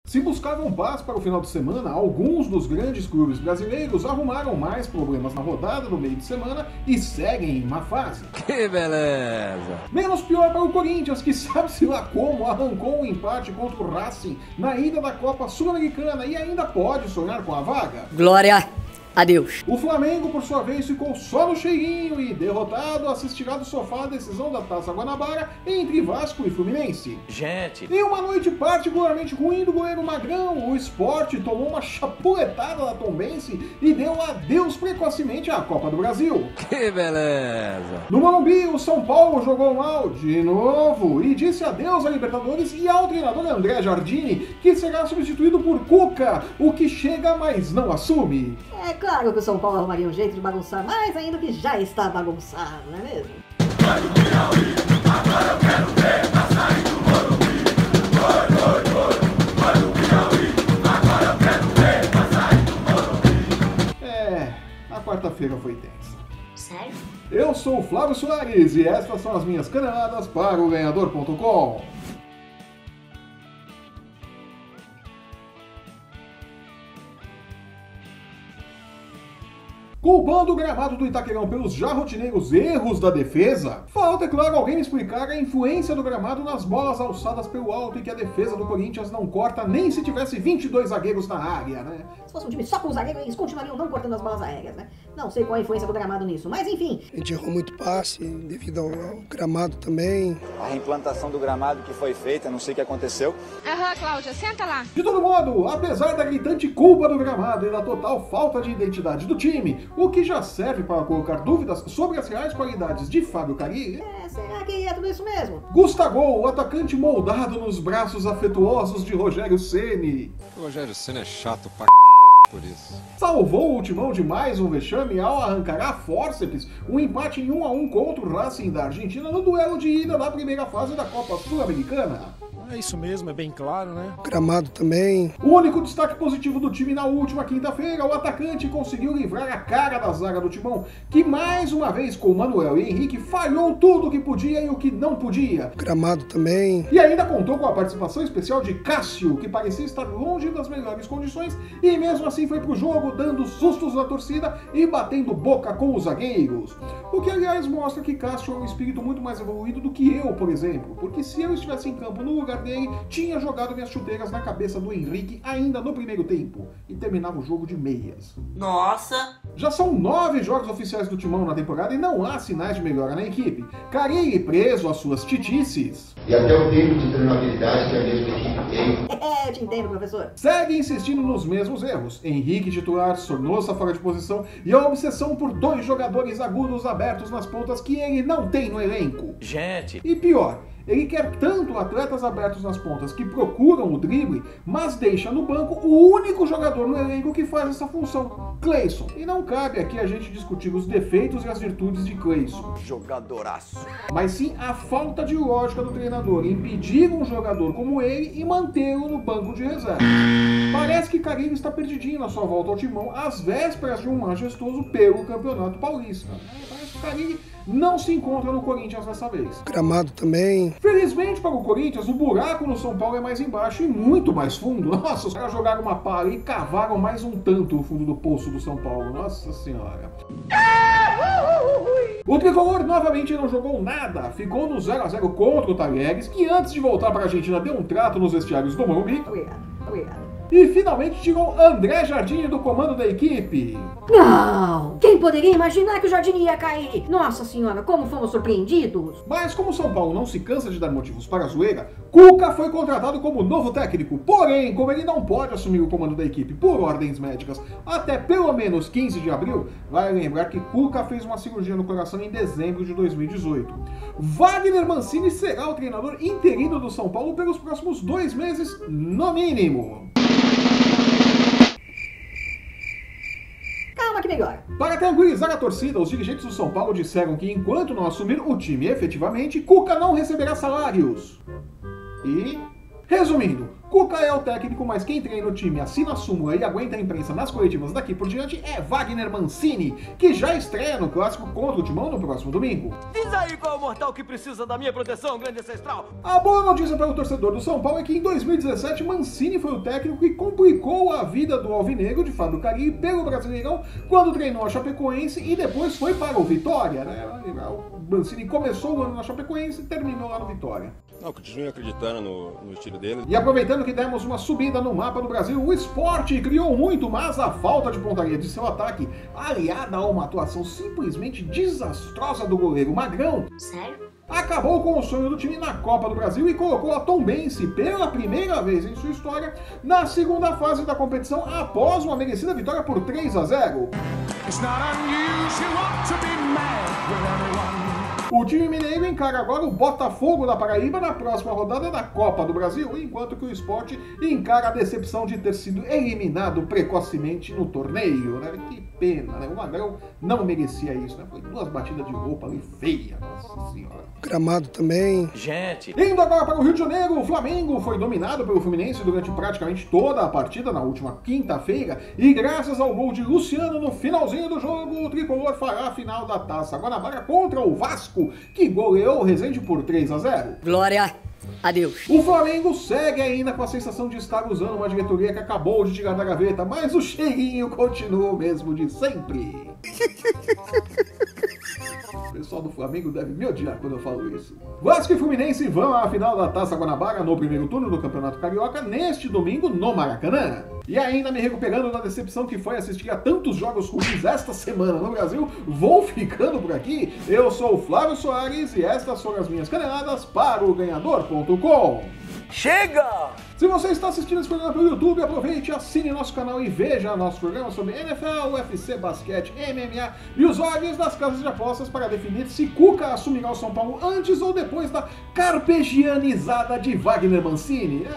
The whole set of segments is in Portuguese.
Se buscavam paz para o final de semana, alguns dos grandes clubes brasileiros arrumaram mais problemas na rodada do meio de semana e seguem em má fase. Que beleza! Menos pior para o Corinthians, que sabe-se lá como arrancou um empate contra o Racing na ida da Copa Sul-Americana e ainda pode sonhar com a vaga. Glória a Deus. O Flamengo, por sua vez, ficou só no cheirinho e, derrotado, assistirá do sofá a decisão da Taça Guanabara entre Vasco e Fluminense. Gente! Em uma noite particularmente ruim do goleiro Magrão, o Sport tomou uma chapuletada da Tombense e deu adeus precocemente à Copa do Brasil. Que beleza! No Morumbi, o São Paulo jogou mal de novo e disse adeus à Libertadores e ao treinador André Jardini, que será substituído por Cuca, o que chega, mas não assume. É claro que o São Paulo arrumaria um jeito de bagunçar mais ainda que já está bagunçado, não é mesmo? Vai do Piauí, agora eu quero ver, tá saindo do Morumbi. Vai do Piauí, agora eu quero ver, tá saindo do Morumbi. A quarta-feira foi tensa. Sério? Eu sou o Flávio Soares e estas são as minhas caneladas para o Ganhador.com. Culpando o gramado do Itaquerão pelos já rotineiros erros da defesa, falta, é claro, alguém me explicar a influência do gramado nas bolas alçadas pelo alto e que a defesa do Corinthians não corta nem se tivesse 22 zagueiros na área, né? Se fosse um time só com zagueiro, eles continuariam não cortando as bolas aéreas, né? Não sei qual a influência do gramado nisso, mas enfim. A gente errou muito passe devido ao gramado também. A reimplantação do gramado que foi feita, não sei o que aconteceu. Aham, Cláudia, senta lá. De todo modo, apesar da gritante culpa do gramado e da total falta de identidade do time, o que já serve para colocar dúvidas sobre as reais qualidades de Fábio Carille, Será que é tudo isso mesmo? Gustavo, o atacante moldado nos braços afetuosos de Rogério Ceni, O Rogério Ceni é chato pra por isso. salvou o Timão de mais um vexame ao arrancar a fórceps um empate em 1-1 contra o Racing da Argentina no duelo de ida da primeira fase da Copa Sul-Americana. É isso mesmo, é bem claro, né? Gramado também. O único destaque positivo do time na última quinta-feira, o atacante conseguiu livrar a cara da zaga do Timão, que mais uma vez com Manuel e Henrique falhou tudo o que podia e o que não podia. Gramado também. E ainda contou com a participação especial de Cássio, que parecia estar longe das melhores condições e mesmo assim foi pro jogo dando sustos na torcida e batendo boca com os zagueiros. O que aliás mostra que Cássio é um espírito muito mais evoluído do que eu, por exemplo, porque se eu estivesse em campo no lugar dele, tinha jogado minhas chuteiras na cabeça do Henrique ainda no primeiro tempo e terminava o jogo de meias. Nossa! Já são 9 jogos oficiais do Timão na temporada e não há sinais de melhora na equipe. Carille preso às suas titices. E até o tempo de treinabilidade que a mesma equipe tem. Eu te entendo, professor. Segue insistindo nos mesmos erros. Henrique titular, Sornosa fora de posição e a obsessão por 2 jogadores agudos abertos nas pontas que ele não tem no elenco. Gente! E pior, ele quer tanto atletas abertos nas pontas que procuram o drible, mas deixa no banco o único jogador no elenco que faz essa função, Cleison. E não cabe aqui a gente discutir os defeitos e as virtudes de Cleison. Jogadoraço. Mas sim a falta de lógica do treinador em pedir um jogador como ele e mantê-lo no banco de reserva. Parece que Carille está perdidinho na sua volta ao Timão às vésperas de um majestoso pelo Campeonato Paulista. Parece que Carille não se encontra no Corinthians dessa vez. Gramado também. Felizmente para o Corinthians, o buraco no São Paulo é mais embaixo e muito mais fundo. Nossa, os caras jogaram uma pá e cavaram mais um tanto o fundo do poço do São Paulo. Nossa senhora. O tricolor novamente não jogou nada. Ficou no 0-0 contra o Talleres, que antes de voltar para a Argentina deu um trato nos vestiários do Morumbi. Obrigado. E finalmente tirou André Jardini do comando da equipe. Não! Quem poderia imaginar que o Jardini ia cair? Nossa senhora, como fomos surpreendidos! Mas como o São Paulo não se cansa de dar motivos para a zoeira, Cuca foi contratado como novo técnico. Porém, como ele não pode assumir o comando da equipe por ordens médicas até pelo menos 15 de abril, vale lembrar que Cuca fez uma cirurgia no coração em dezembro de 2018. Wagner Mancini será o treinador interino do São Paulo pelos próximos 2 meses, no mínimo. Calma que melhora. Para tranquilizar a torcida, os dirigentes do São Paulo disseram que enquanto não assumir o time efetivamente, Cuca não receberá salários. E, resumindo, Cuca é o técnico, mas quem treina o time, assina a súmula e aguenta a imprensa nas coletivas daqui por diante é Wagner Mancini, que já estreia no clássico contra o Timão no próximo domingo. Diz aí qual é o mortal que precisa da minha proteção, grande ancestral. A boa notícia para o torcedor do São Paulo é que em 2017 Mancini foi o técnico que complicou a vida do alvinegro de Fábio Carille pelo Brasileirão quando treinou a Chapecoense e depois foi para o Vitória, né? O Mancini começou o ano na Chapecoense e terminou lá no Vitória. Não, continue acreditando no estilo dele. E aproveitando que demos uma subida no mapa do Brasil, o Sport criou muito, mas a falta de pontaria de seu ataque, aliada a uma atuação simplesmente desastrosa do goleiro Magrão, acabou com o sonho do time na Copa do Brasil e colocou a Tombense, pela primeira vez em sua história, na segunda fase da competição após uma merecida vitória por 3-0. O time mineiro encara agora o Botafogo da Paraíba na próxima rodada da Copa do Brasil, enquanto que o Sport encara a decepção de ter sido eliminado precocemente no torneio, né? Que pena, né? O Magrão não merecia isso, né? Foi 2 batidas de roupa ali feia, nossa senhora. Gramado também. Gente. Indo agora para o Rio de Janeiro, o Flamengo foi dominado pelo Fluminense durante praticamente toda a partida na última quinta-feira e graças ao gol de Luciano no finalzinho do jogo, o tricolor fará a final da Taça Guanabara contra o Vasco, que goleou o Resende por 3-0. Glória a Deus. O Flamengo segue ainda com a sensação de estar usando uma diretoria que acabou de tirar da gaveta, mas o cheirinho continua o mesmo de sempre. O pessoal do Flamengo deve me odiar quando eu falo isso. Vasco e Fluminense vão à final da Taça Guanabara no primeiro turno do Campeonato Carioca neste domingo no Maracanã. E ainda me recuperando da decepção que foi assistir a tantos jogos ruins esta semana no Brasil, vou ficando por aqui. Eu sou o Flávio Soares e estas foram as minhas caneladas para o Ganhador.com. Chega! Se você está assistindo esse programa pelo YouTube, aproveite, assine nosso canal e veja nosso programa sobre NFL, UFC, basquete, MMA e os odds das casas de apostas para definir se Cuca assumirá o São Paulo antes ou depois da carpegianizada de Wagner Mancini.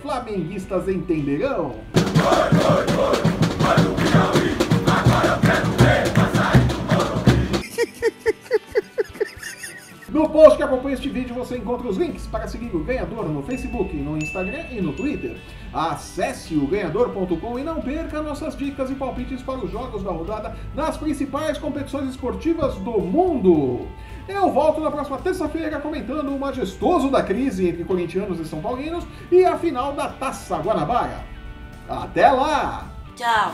Flamenguistas entenderão. Vai no Piauí, agora eu quero ver passar do Morumbi. No post que acompanha este vídeo você encontra os links para seguir o Ganhador no Facebook, no Instagram e no Twitter. Acesse o Ganhador.com e não perca nossas dicas e palpites para os jogos da rodada nas principais competições esportivas do mundo. Eu volto na próxima terça-feira comentando o majestoso da crise entre corintianos e são paulinos e a final da Taça Guanabara. Até lá! Tchau.